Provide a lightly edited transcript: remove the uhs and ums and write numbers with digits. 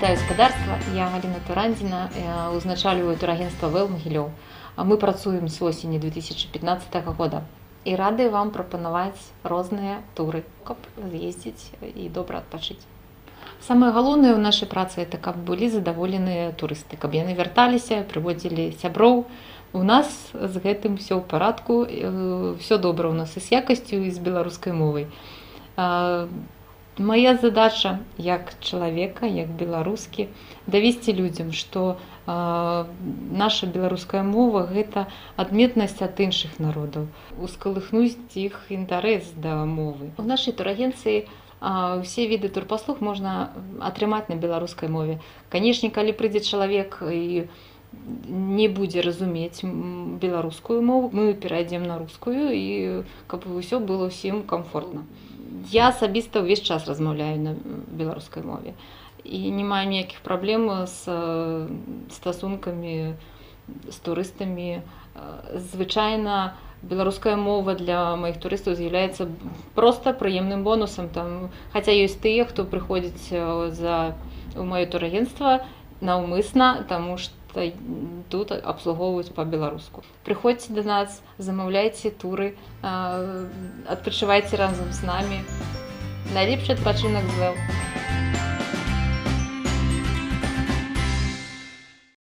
Вітаю гаспадарства, я Галина Турандзіна, узначальваю турагентства «Вэл Магілёў». Мы працуем з осені 2015 года і рады вам прапанаваць розныя туры, каб з'ездзіць і добра адпачыць. Самае галоўнае ў нашай працы это каб былі задаволеныя турысты, каб яны вярталіся, прыводзілі сяброў. У нас з гэтым все ў парадку, все добра у нас і з якасцю, і з беларускай мовай. Моя задача як чалавека, як беларускі, давесці людзям, што наша беларуская мова гэта адметнасць ад іншых народаў, ускалыхнуць іх інтарэс да мовы. У нашай турагенцыі усе віды турпаслуг можна атрымаць на беларускай мове. Канешне, калі прыйдзе чалавек і не будзе разумець беларускую мову, мы перайдзем на рускую, і каб усё было ўсім комфортна. Я асабіста ўвесь час размаўляю на беларускай мове і не маю ніякіх праблем з стасункамі з турыстамі. Звычайна беларуская мова для маіх турыстаў з'яўляецца проста прыемным бонусам. Хаця ёсць тыя, хто прыходзіць у маё турагентства наўмысна, таму што тут абслугоўваюць па-беларуску. Прыходзьце да нас, замаўляйце туры, адпачывайце разам з намі. Найлепшы адпачынак з ВЭЛ.